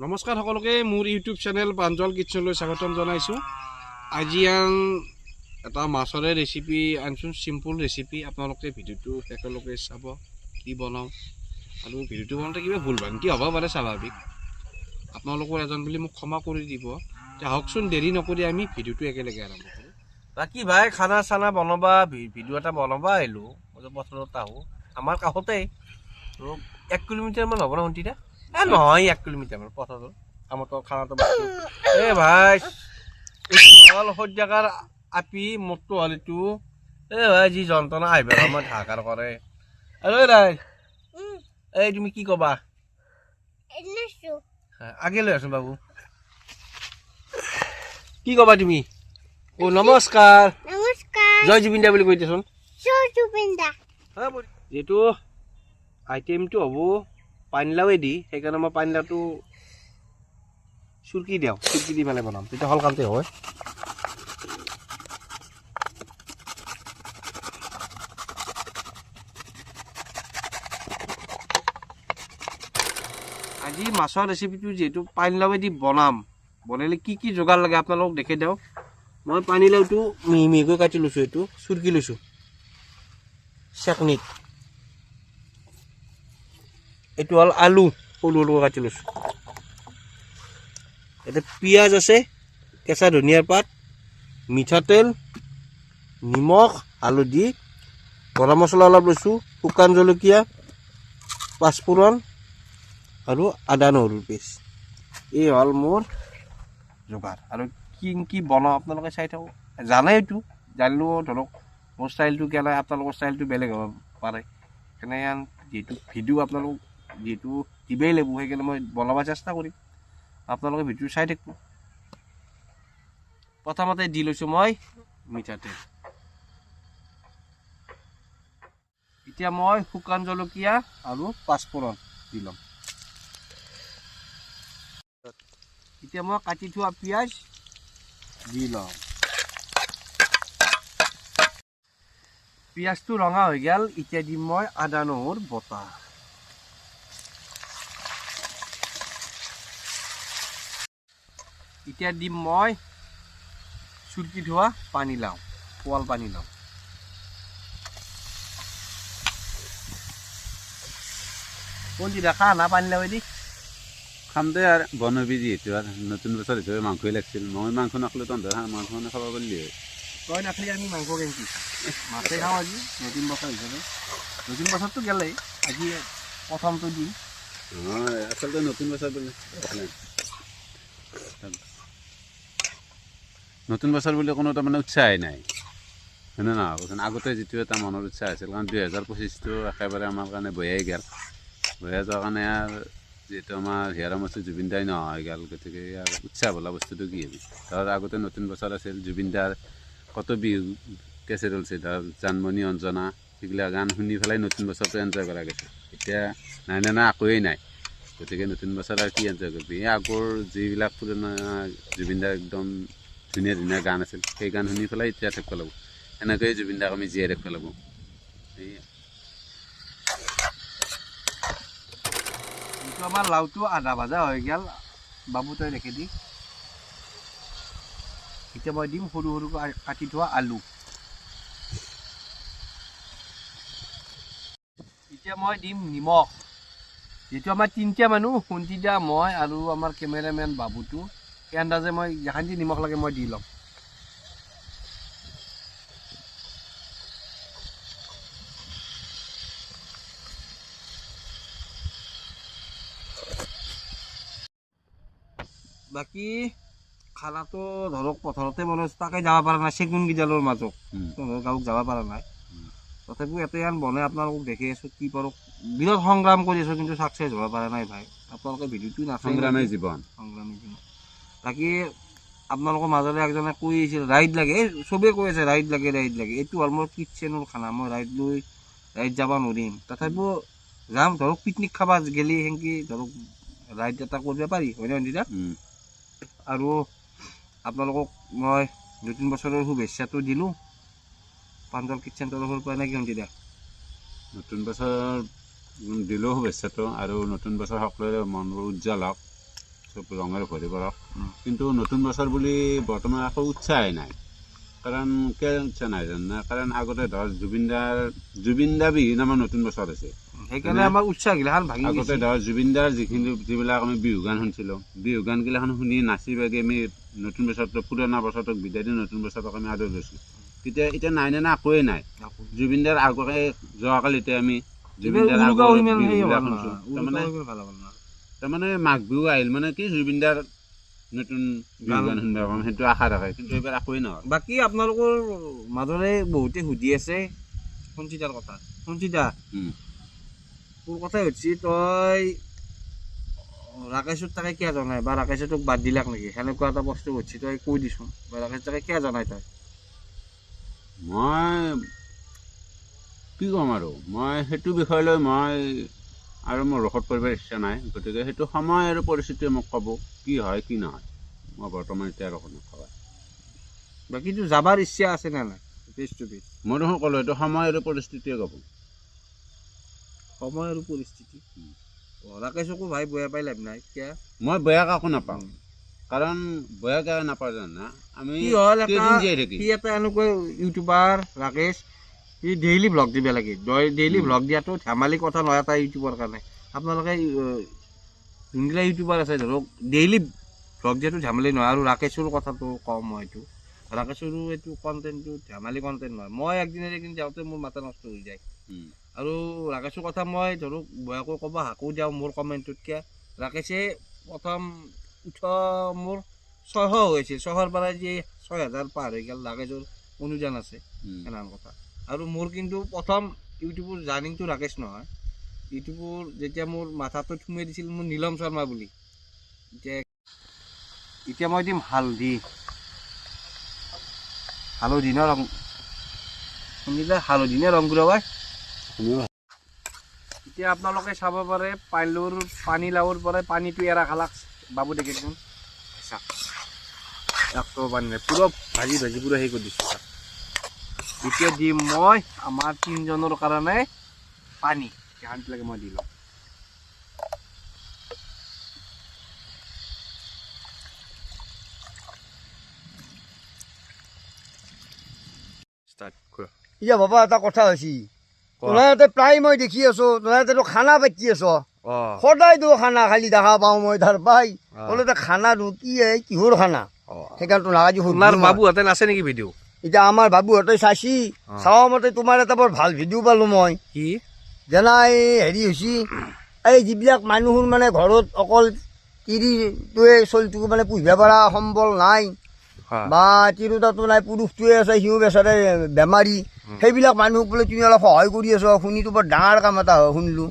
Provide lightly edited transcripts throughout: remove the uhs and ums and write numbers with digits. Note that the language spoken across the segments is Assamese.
নমস্কাৰ সকলোকে মোৰ ইউটিউব চেনেল প্ৰাঞ্জল কিটচেনলৈ স্বাগতম জনাইছোঁ। আজি এটা মাছৰে ৰেচিপি আনছোঁ, চিম্পুল ৰেচিপি। আপোনালোকে ভিডিঅ'টো একেলগে চাব কি বনাওঁ, আৰু ভিডিঅ'টো বনাওঁতে কিবা ভুল ভ্ৰান্তি হ'ব পাৰে, স্বাভাৱিক। আপোনালোকৰ এজন বুলি মোক ক্ষমা কৰি দিব। আহকচোন, দেৰি নকৰি আমি ভিডিঅ'টো একেলগে আৰম্ভ কৰোঁ। বাকী ভাই, খানা চানা বনাবা, ভিডিঅ' এটা বনাবা আহিলোঁ। মই পথাৰত আহোঁ, আমাৰ কাষতেই 1 কিলোমিটাৰমান হ'ব না শুনটিটা? নহয়, 1 কিলোমিটাৰ মান পথাৰত আমাৰ খানাটো বাকি। ভাই হল সজ্জাকাৰ আপি মোৰটো হ'ল এইটো। ভাই যি যন্ত্ৰণা আহিব মই ঢাকাৰ কৰে। ৰাই তুমি কি কবা? আগে লৈ আছো বাবু, কি কবা তুমি? নমস্কাৰ, জয় জুবিন দা বুলি কৈ দিয়াচোন। যিহেতু আইটেমটো হ'ব পানীলাওৱেদি, সেইকাৰণে মই পানীলাওটো চুৰকি দিওঁ, চুৰকি দি পেলাই বনাম, তেতিয়া সোনকালতে হয়। আজি মাছৰ ৰেচিপিটো যিহেতু পানীলাওৱেদি বনালে কি কি যোগাৰ লাগে আপোনালোকক দেখাই দিওঁ। মই পানীলাওটো মিহি মিহিকৈ কাটি লৈছোঁ, এইটো চুৰকি লৈছোঁ চেকনিত। এইটো হ'ল আলু, সৰু সৰুকৈ কাটি লৈছোঁ। এতিয়া পিঁয়াজ আছে, কেঁচা ধনিয়াৰ পাত, মিঠাতেল, নিমখ, হালধি, গৰম মছলা অলপ লৈছোঁ, শুকান জলকীয়া, পাঁচফোৰণ আৰু আদা নহৰুৰ পেষ্ট। এই হ'ল মোৰ যোগাৰ। আৰু কি কি বনাওঁ আপোনালোকে চাই থাকক, জানে এইটো, জানিলেও ধৰক মোৰ ষ্টাইলটো কেনে, আপোনালোকৰ ষ্টাইলটো বেলেগ হ'ব পাৰে। সেইকাৰণে যিহেতু ভিডিঅ' আপোনালোক যিহেতু দিবই লাগিব, সেইকাৰণে মই বনাব চেষ্টা কৰিম। আপোনালোকে ভিডিঅ' চাই থাকিব। প্ৰথমতে দি লৈছোঁ মই মিঠাতেল। এতিয়া মই শুকান জলকীয়া আৰু পাঁচফোৰণ দি ল'ম। এতিয়া মই কাটি থোৱা পিঁয়াজ দি লওঁ। পিঁয়াজটো ৰঙা হৈ গ'ল, এতিয়া দিম মই আদা নহৰু বটা। এতিয়া দিম মই চুৰকি থোৱা পানীলাও, পোৱাল পানীলাও। কোনটি দেখা না পানীলাওৱেদি খাম দে আৰু বনাবি যিহেতু আৰু নতুন বছৰ হিচাপে মাংসই লাগিছিল। মই মাংস নাখালোঁ, তহঁতে মাংস খাব পাৰিলি হয়। তই নাখালি আমি মাংস কেনেকৈ মাছে খাওঁ আজি নতুন বছৰ হিচাপে। নতুন বছৰটো গেলেই, আজি প্ৰথমটো দিম। আচলতে নতুন বছৰ বুলি নতুন বছৰ বুলি কোনো তাৰমানে উৎসাহেই নাই, হয়নে নহয় কচোন? আগতে যিটো এটা মনৰ উৎসাহ আছিল, কাৰণ 2025টো একেবাৰে আমাৰ কাৰণে বয়াই গ'ল। বয়াই যোৱাৰ কাৰণে আৰু যিহেতু আমাৰ হিয়াৰ আমঠু জুবিন দাই নোহোৱা হৈ গ'ল, গতিকে ইয়াৰ উৎসাহ বোলা বস্তুটো কি হ'বি? ধৰ আগতে নতুন বছৰ আছিল, জুবিন দাৰ কত বিহু কেছেট ওলছে, ধৰ জানমণি অঞ্জনা, সেইবিলাক গান শুনি পেলাই নতুন বছৰটো এনজয় কৰা গৈছে। এতিয়া নাই একোৱেই নাই, গতিকে নতুন বছৰ আৰু কি এনজয় কৰিবি? এই আগৰ যিবিলাক পুৰণা জুবিন দাৰ একদম ধুনীয়া ধুনীয়া গান আছিল, সেই গান শুনি পেলাই এতিয়া থাকিব লাগিব। এনেকৈয়ে জুবিন দাক আমি জীয়াই ৰাখিব লাগিব। এইটো আমাৰ লাওটো আধা ভাজা হৈ গ'ল, বাবু তই দেখি দি। এতিয়া মই দিম সৰু সৰুকৈ কাটি থোৱা আলু। এতিয়া মই দিম নিমখ। যিহেতু আমাৰ 3টা মানুহ, শুনটিটা মই আৰু আমাৰ কেমেৰামেন বাবুটো, সেই আন্দাজে মই যিমান যি নিমখ লাগে মই দি ল'ম। বাকী খানাটো ধৰক পথাৰতে বনাইছোঁ, তাকে যাব পৰা নাই, চেগুন গিডালৰ মাজত গাঁৱত যাব পৰা নাই। তথাপিও এটাই বনাই আপোনালোকক দেখি আছোঁ, কি পাৰোঁ বিৰাট সংগ্ৰাম কৰি আছোঁ, কিন্তু ছাকচেছ হ'ব পৰা নাই ভাই। আপোনালোকে ভিডিঅ'টো নাচাই, সংগ্ৰামী জীৱন। বাকী আপোনালোকৰ মাজতে একজনে কৈ আছিল ৰাইড লাগে, চবেই কৈ আছে ৰাইড লাগে। এইটো হ'ল মোৰ কিটচেনৰ খানা, মই ৰাইড যাব নোৱাৰিম। তথাপিও যাম, ধৰক পিকনিক খাব গেলি সেনেকৈ ধৰক ৰাইড এটা কৰিব পাৰি, হয়নে সঞ্জিতা? আৰু আপোনালোকক মই নতুন বছৰৰ শুভেচ্ছাটো দিলোঁ প্ৰাঞ্জল কিটচেন তৰফৰ পৰা, নেকি সঞ্জিতা? নতুন বছৰ দিলোঁ শুভেচ্ছাটো, আৰু নতুন বছৰ সকলোৰে মনবোৰ উজ্জ্বল হওক, চব ৰঙেৰে ভৰি পৰক, কিন্তু নতুন বছৰ বুলি বৰ্তমান একো উৎসাহেই নাই। কাৰণ কিয় উৎসাহ নাই জানা, কাৰণ আগতে ধৰ জুবিনদাৰ বিহীন আমাৰ নতুন বছৰ আছে। সেইকাৰণে আমাৰ উৎসাহ গিলাখান ভাঙি আগতে ধৰ জুবিনদাৰ যিবিলাক আমি বিহু গান শুনিছিলোঁ, বিহু গান গিলাখান শুনি নাচি বাগি আমি নতুন বছৰটো পুৰণা বছৰটোক বিদায় দি নতুন বছৰটোক আমি আদৰি লৈছিলোঁ। এতিয়া নাই নে একোৱেই নাই। জুবিনদাৰ আগতে যোৱাকালিতে আমি জুবিনদাৰ তাৰমানে মাঘ বিহু আহিল মানে কি জুবিনদাৰ নতুন বিহু গান শুনিব পাম সেইটো আশা থাকে, কিন্তু এইবাৰ একোৱেই নহয়। বাকী আপোনালোকৰ মাজৰে বহুতে সুধি আছে সঞ্চিতাৰ কথা। সঞ্চিতা, তোৰ কথাই সুধছি, তই ৰাকেশৰ তাকে কিয় জনাই বা ৰাকেশে তোক বাদ দিলাক নেকি, সেনেকুৱা এটা বস্তু সুধছি, তই কৈ দিছোন বা ৰাকেশ তাকে কিয় জনাই তই? মই কি ক'ম আৰু, মই সেইটো বিষয় লৈ মই আৰু মোৰ ৰসত কৰিবৰ ইচ্ছা নাই। গতিকে সেইটো সময় আৰু পৰিস্থিতিয়ে মোক ক'ব কি হয় কি নহয়। মই বৰ্তমান এতিয়া ৰসত নকওঁ। বাকী তোৰ যাবাৰ ইচ্ছা আছে নে নাই ফেচ টু ফেচ? মই দেখোন ক'লোঁ এইটো সময় আৰু পৰিস্থিতিয়ে ক'ব। সময় আৰু পৰিস্থিতি। ৰাকেশকো ভাই বেয়া পাই লাভ নাই। কিয়? মই বেয়া কাকো নাপাওঁ, কাৰণ বেয়া কিয় নাপাওঁ জানা, আমি কি হ'ল কেইদিন জীয়াই থাকিম। সি এটা এনেকুৱা ইউটিউবাৰ ৰাকেশ, সি ডেইলি ব্লগ দিব লাগে। ডেইলি ব্লগ দিয়াটো ধেমালি কথা নহয় এটা ইউটিউবৰ কাৰণে। আপোনালোকে যোনবিলাক ইউটিউবাৰ আছে ধৰক ডেইলি ব্লগ দিয়াটো ধেমালি নহয়। আৰু ৰাকেশৰ কথাটো কম মই এইটো, ৰাকেশৰো এইটো কণ্টেণ্টটো ধেমালি কণ্টেণ্ট নহয়। মই একদিন যাওঁতে মোৰ মাথা নষ্ট হৈ যায়। আৰু ৰাকেশৰ কথা মই ধৰক বয়াকৈ ক'ব হাকো দিওঁ মোৰ কমেণ্টটোতকৈ। ৰাকেশে প্ৰথম মোৰ 600 হৈছিল, 600ৰ পৰা যি 6000 পাৰ হৈ গ'ল। ৰাকেশৰ অনুদান আছে এনেহেন কথা। আৰু মোৰ কিন্তু প্ৰথম ইউটিউবৰ জাৰ্নিংটো ৰাকেশ নহয়। ইউটিউবৰ যেতিয়া মোৰ মাথাটো সোমাই দিছিল মোৰ নীলম শৰ্মা বুলি। এতিয়া মই দিম হালধি নে ৰং, শুনিলে হালধি নে ৰং গুড়া হয়। এতিয়া আপোনালোকে চাব পাৰে পানীলাওৰ পৰা পানীটো এৰা খালাক বাবু দেখোন একটো পানী নাই, পুরো ভাজি পুরো সেই করে দিচ্ছি। এতিয়া দিম মই আমার 3 জনের কারণে পানি, লাগে মই দিলাম। ইয়া বাবা এটা কথা হৈছে, তোমাতে প্ৰায় মই দেখি আছো তোমাতে খানা পাতি আছো, সদায় তো খানা খালি দেখা পাওঁ মই ধৰ পাই ক'লে খানাটো কি কিহৰ খানা, সেইকাৰণে তোমাৰ বাবুহঁতে নাচে নেকি ভিডিঅ'? এতিয়া আমাৰ বাবুহঁতে চাইছি, চাওঁ মতে তোমাৰ এটা বৰ ভাল ভিডিঅ' পালোঁ মই। কি যেনা এই হেৰি হৈছে, এই যিবিলাক মানুহৰ মানে ঘৰত অকল তিৰিটোৱে চলিটোক মানে পুহিব পৰা সম্বল নাই বা তিৰোতাটো নাই, পুৰুষটোৱে আছে সিও বেচাৰে বেমাৰী, সেইবিলাক মানুহক বোলে তুমি অলপ সহায় কৰি আছো। শুনিতো বৰ ডাঙৰ কাম এটা শুনিলো,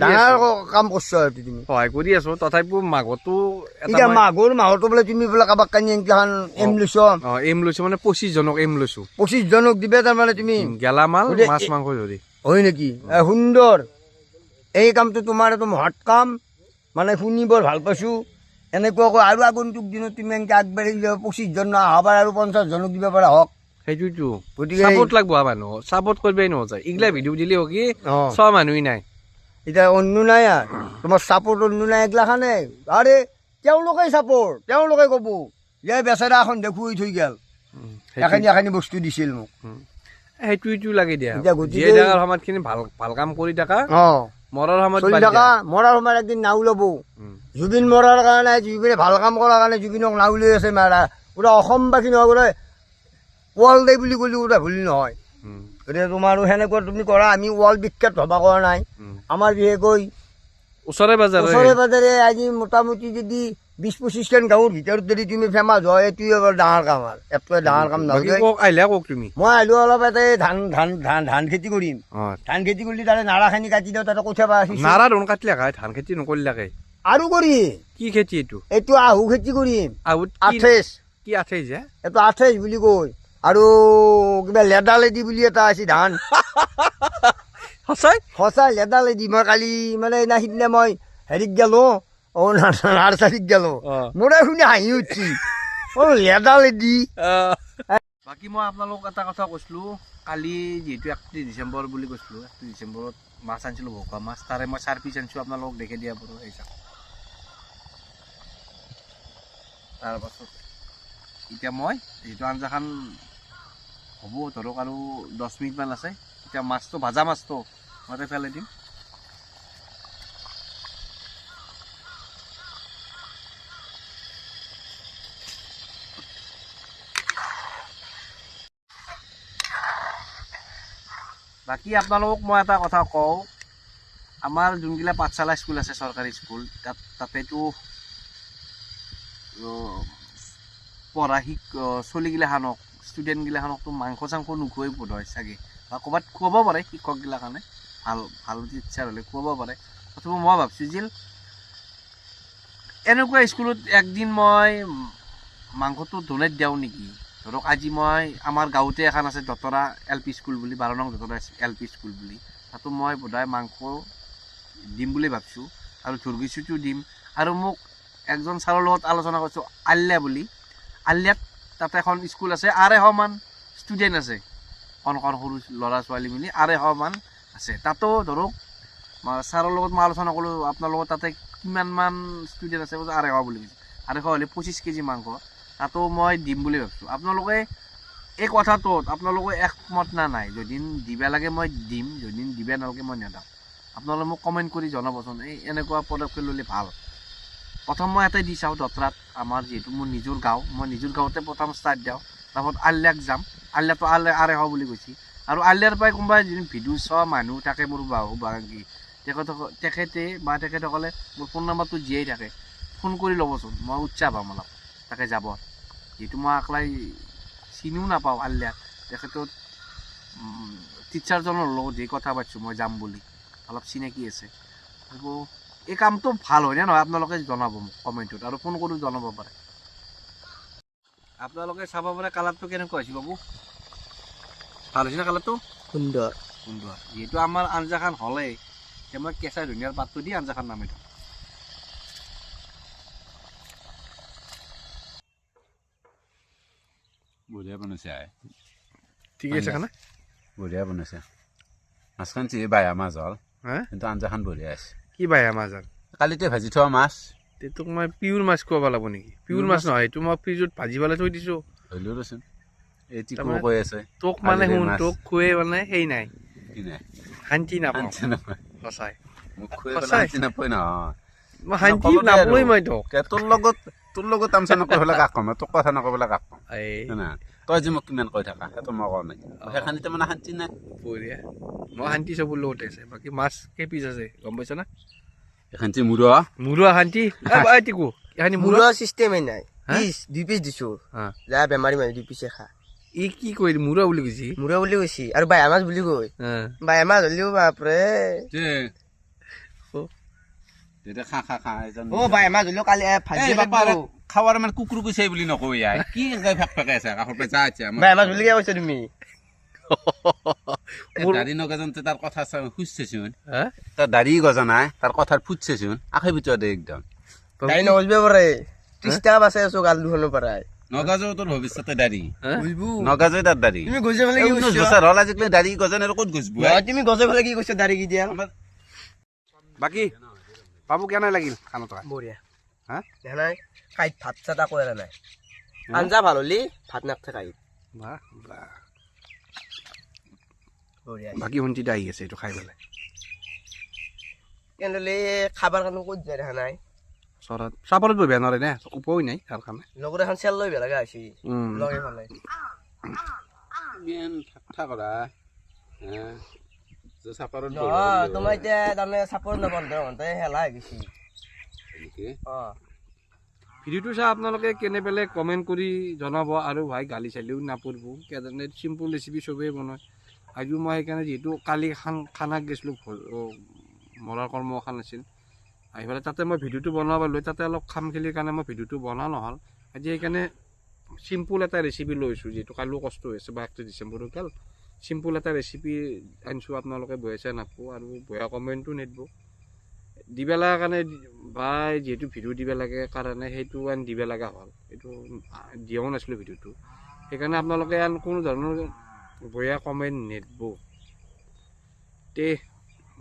ডাঙৰ কাম কৰছো আৰু তুমি। সহায় কৰি আছো, তথাপিও মাঘতো এতিয়া মাঘৰ মাহতো বোলে তুমি বোলে কাৰোবাক কানি এনেকৈ এম লৈছ। এম লৈছো মানে 25 জনক এম লৈছো। 25 জনক দিবে তাৰমানে তুমি গেলামাল মাছ মাংস ধৰি, হয় নেকি? সুন্দৰ, এই কামটো তোমাৰ এটা মহৎ কাম, মানে শুনি বৰ ভাল পাইছোঁ। এনেকুৱাকৈ আৰু আগন্তুক দিনত তুমি এনেকৈ আগবাঢ়ি যাব, 25 জন আহবাৰ আৰু 50 জনক দিব পৰা হওক। সেইটোতো গতিকে সাপোর্ট লাগবো মানুহ, সাপোর্ট করবেই নজায়। এগুলা ভিডিও দিলেও কি সব মানুষই নাই, এতিয়া অন্য নাই আৰু তোমাৰ চাপোৰ্ট অন্য নাই এগিলাখানে। আৰে তেওঁলোকেই চাপোৰ্ট, তেওঁলোকে ক'ব যে বেচেৰা এখন দেখুৱাই থৈ গ'ল, এখানি বস্তু দিছিল মোক। সেইটোৱেটো লাগে দিয়া, এতিয়া গতিকে জীয়াই থকাৰ সময়খিনি ভাল কাম কৰি থাকা, মৰাৰ সময়ত চলি থাকা। মৰাৰ সময়ত একদিন নাও ল'ব। জুবিন মৰাৰ কাৰণে, জুবিনে ভাল কাম কৰাৰ কাৰণে জুবিনক নাও লৈ আছে মাৰা। গোটেই অসমবাসী নহয়, গোটেই ৱাল দে বুলি ক'লেও গোটেই ভুল নহয়। গতিকে তোমাৰো সেনেকুৱা তুমি কৰা, আমি ৱাল বিখ্যাত ভবা কৰা নাই। আমাৰ বিশেষকৈ ওচৰে পাজৰে আজি মোটামুটি যদি 20-25খন গাঁৱৰ ভিতৰত যদি তুমি ফেমাছ হয়, এইটোৱে বৰ ডাঙৰ কাম। আৰু এতকৈ ডাঙৰ কাম নহয়। আহিলে কওক তুমি। মই আহিলোঁ অলপ ইয়াতে ধান খেতি কৰিম। ধান খেতি কৰিলে তাতে নাৰাখিনি কাটি দিওঁ, তাতে কঠীয়া পাৰা নাৰা ধান কাটিলে ধান খেতি নকৰিলাকে আৰু কৰিম। কি খেতি এইটো? এইটো আহু খেতি কৰিম। আহুত 28 কি 28 এইটো 28 বুলি কয়। আৰু কিবা লেদালেদি বুলি এটা আছে ধান, সঁচাই লেদালেদি। মই কালি মানে সিদিনা মই হেৰিত গেলোঁ, নাৰ্চাৰীত গেলোঁ, মোৰে শুনি হাঁহি উঠছি, লেদালেদি। বাকী মই আপোনালোক এটা কথা কৈছিলোঁ, কালি যিহেতু 31 ডিচেম্বৰ বুলি কৈছিলোঁ, 31 ডিচেম্বৰত মাছ আনিছিলোঁ, ভকুৱা মাছ। তাৰে মই 4 পিচ আনিছোঁ, আপোনালোকক দেখি দিয়া পাৰোঁ। এই চাওক তাৰপাছত এতিয়া মই যিটো আঞ্জাখন হ'ব ধৰক আৰু 10 মিনিটমান আছে এতিয়া মাছটো ভাজা মাছটো মই পেলাই দিম বাকী আপোনালোকক মই এটা কথা কওঁ আমাৰ যোনগিলা পাঠশালা স্কুল আছে চৰকাৰী স্কুল তাতেতো পঢ়া চলিগিলাখানক ষ্টুডেণ্টগিলাখানকতো মাংস চাংস নোখোৱাই বোধ হয় চাগে বা ক'ৰবাত খুৱাব পাৰে শিক্ষকগিলাখানে ভাল টিচাৰ হ'লে খুৱাব পাৰে তথাপিও মই ভাবিছোঁ যে এনেকুৱা স্কুলত একদিন মই মাংসটো ডনেট দিওঁ নেকি ধৰক আজি মই আমাৰ গাঁৱতে এখন আছে দতৰা LP স্কুল বুলি 12 নং দতৰা LP স্কুল বুলি তাতো মই বোধহয় মাংস দিম বুলি ভাবিছোঁ আৰু ধুৰগিছুটো দিম আৰু মোক একজন ছাৰৰ লগত আলোচনা কৰিছোঁ আল্যা বুলি আল্যাত তাতে এখন স্কুল আছে 250 মান ষ্টুডেণ্ট আছে কণ সৰু ল'ৰা ছোৱালী মিলি 250 মান আছে তাতো ধৰক ছাৰৰ লগত মই আলোচনা কৰিলোঁ আপোনাৰ লগত তাতে কিমানমান ষ্টুডেণ্ট আছে 250 বুলি কৈছে 250 হ'লে 25 কেজি মাংস তাতো মই দিম বুলি ভাবিছোঁ আপোনালোকে এই কথাটোত আপোনালোকে একমত না নাই যদি দিব লাগে মই দিম যদি দিব নালাগে মই নেদাম আপোনালোকে মোক কমেণ্ট কৰি জনাবচোন এই এনেকুৱা পদক্ষেপ ল'লে ভাল প্ৰথম মই এটাই দি চাওঁ দতৰাত আমাৰ যিহেতু মোৰ নিজৰ গাঁও মই নিজৰ গাঁৱতে প্ৰথম ষ্টাৰ্ট দিওঁ তাৰপিছত আল্যাক যাম আল্যাটো 250 বুলি কৈছে আৰু আল্যাৰ পৰাই কোনোবাই যদি ভিডিঅ' চোৱা মানুহ থাকে মোৰ বাকি তেখেতসকলে মোৰ ফোন নাম্বাৰটো দিয়াই থাকে ফোন কৰি ল'বচোন মই উৎসাহ পাম অলপ তাকে যাব যিহেতু মই একলাই চিনিও নাপাওঁ আল্যাক তেখেতৰ টিচাৰজনৰ লগত যি কথা পাতিছোঁ মই যাম বুলি অলপ চিনাকি আছে আৰু এই কামটো ভাল হয়নে নহয় আপোনালোকে জনাব মোক কমেণ্টত আৰু ফোন কৰি জনাব পাৰে আপোনালোকে চাব পাৰে কালাৰটো কেনেকুৱা হৈছে বাবু ভাল হৈছে না কালাৰটো সুন্দৰ যিহেতু আমাৰ আঞ্জাখন হ'লেই এতিয়া মই কেঁচা ধনিয়াৰ পাতটো দি আঞ্জাখন নামি দিওঁ বঢ়িয়া বনাইছে ঠিক আছে কাৰণে বঢ়িয়া বনাইছে মাছখন চিৰি বায়া মাছ হ'ল হা কিন্তু আঞ্জাখন বঢ়িয়া আছে কি বায়া মাছ আৰু কালিতে ভাজি থোৱা মাছ তোক মই পিয়ৰ মাছ খুৱাব লাগিব নেকি পিয়ৰ মাছ নহয় এইটো মই ফ্ৰিজত ভাজি পেলাই থৈ দিছোঁ হ'লেও ৰচোন এই টিকু কৈ আছে তোক মানে শুন তোক খুৱাই মানে সেই নাই কি নাই শান্তি নাপাওঁ শান্তি নাপায় সঁচাই মোক খুৱাই পেলাই শান্তি নাপায় নহয় মই শান্তি নাপাওঁৱেই মই তোক তোৰ লগত তামচা নকৈ পেলাই কাক ক'ম তোক কথা নকৈ পেলাই কাক ক'ম এই না তই যে মোক কিমান কৈ থাকা সেইটো মই কোৱা নাই সেইখানিতে তাৰমানে শান্তি নাই বঢ়িয়া মই শান্তি চবৰ লগতে আছে বাকী মাছ কেইপিচ আছে গম পাইছ না এইখানিতে মূৰা মুৰুৱা শান্তি টিকু এখানি মুৰুৱা চিষ্টেমেই নাই হা? 2 পিচ দিছোঁ হা যা বেমাৰী মানুহ 2 পিচে খা ই কি কৰিলি মুৰুৱা বুলি কৈছি মুৰুৱা বুলি কৈছি আৰু বায়া মাছ বুলি কয় বায়া মাছ হ'লেও বাপৰে তেতিয়া খা খা খা এজন বায়া মাছ হ'লেও কালি ভাজি খাৱাৰ মানে কুকুৰ কৈছে বুলি নকওঁ ইয়াই কি ফেক ফেকাই আছে কাষৰ পৰা যা এতিয়া বায়া মাছ বুলি কিয় কৈছা তুমি দাড়ি নগজন তাৰ কথা খুজছেচোন তাৰ দাড়ি গজা নাই তাৰ কথাৰ ফুটছেচোন আখে ভিতৰত একদম দাড়ি নগজব পাৰে 30 টকা বাচাই আছো গাল দুখনৰ পৰাই নগাজো তোৰ ভৱিষ্যতে দাড়ি বুজবো নগাজোই তাৰ দাড়ি তুমি গজে ফেলে কি 19 বছৰ হ'ল আজিকালি দাড়ি গজন আৰু ক'ত গজবো তুমি গজে ফেলে কি কৈছা দাড়ি কি দিয়া বাকী বাবু কেনে লাগিল খানাটো বঢ়িয়া হা নাই কাইত ভাত চাত আকৌ এৰা নাই আঞ্জা ভাল হ'লি ভাত নাখায় কাইত বাহ বাহ বঢ়িয়া বাকী শুনটিতে আহি আছে এইটো খাই পেলাই কেনেহ'লে খাবাৰ কাৰণে ক'ত যায় দেখা নাই চৰত চাপৰত বহিব নোৱাৰে নে উপায় নাই তাৰ কাৰণে লগৰ এখন চেল লৈ বেলেগে আহিছে লগে ফালে ইমান ঠাট্টা কৰা চাপাৰত তোমাৰ এতিয়া তাৰমানে চাপৰত নবন্ধ ঘণ্টা হেলা হৈ গৈছে ভিডিঅ'টো চাই আপোনালোকে কেনে পেলাই কমেণ্ট কৰি জনাব আৰু ভাই গালি চালিও নাপৰিব কেনে চিম্পুল ৰেচিপি চবেই বনায় আজিও মই সেইকাৰণে যিহেতু কালি খানাক গৈছিলোঁ মৰাৰ কৰ্ম এখন আছিল আহি পেলাই তাতে মই ভিডিঅ'টো বনাব পাৰিলোঁ তাতে অলপ খাম খেলিৰ কাৰণে মই ভিডিঅ'টো বনা নহ'ল আজি সেইকাৰণে চিম্পুল এটা ৰেচিপি লৈছোঁ যিহেতু কালিও কষ্ট হৈ আছে বা 31 ডিচেম্বৰ কাল চিম্পুল এটা ৰেচিপি আনিছোঁ আপোনালোকে বয়া চাই নাপাব আৰু বয়া কমেণ্টো নিদিব দিব লগা কাৰণে বা যিহেতু ভিডিঅ' দিব লাগে কাৰণে সেইটো আন দিব লগা হ'ল এইটো দিয়াও নাছিলোঁ ভিডিঅ'টো সেইকাৰণে আপোনালোকে আন কোনো ধৰণৰ বয়া কমেণ্ট নিদিব তে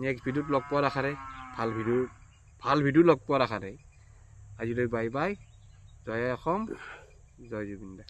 নেক্সট ভিডিঅ'ত লগ পোৱাৰ আশাৰে ভাল ভিডিঅ' লগ পোৱাৰ আশাৰে আজিলৈ বাই বাই জয় অসম জয় জুবিন দা।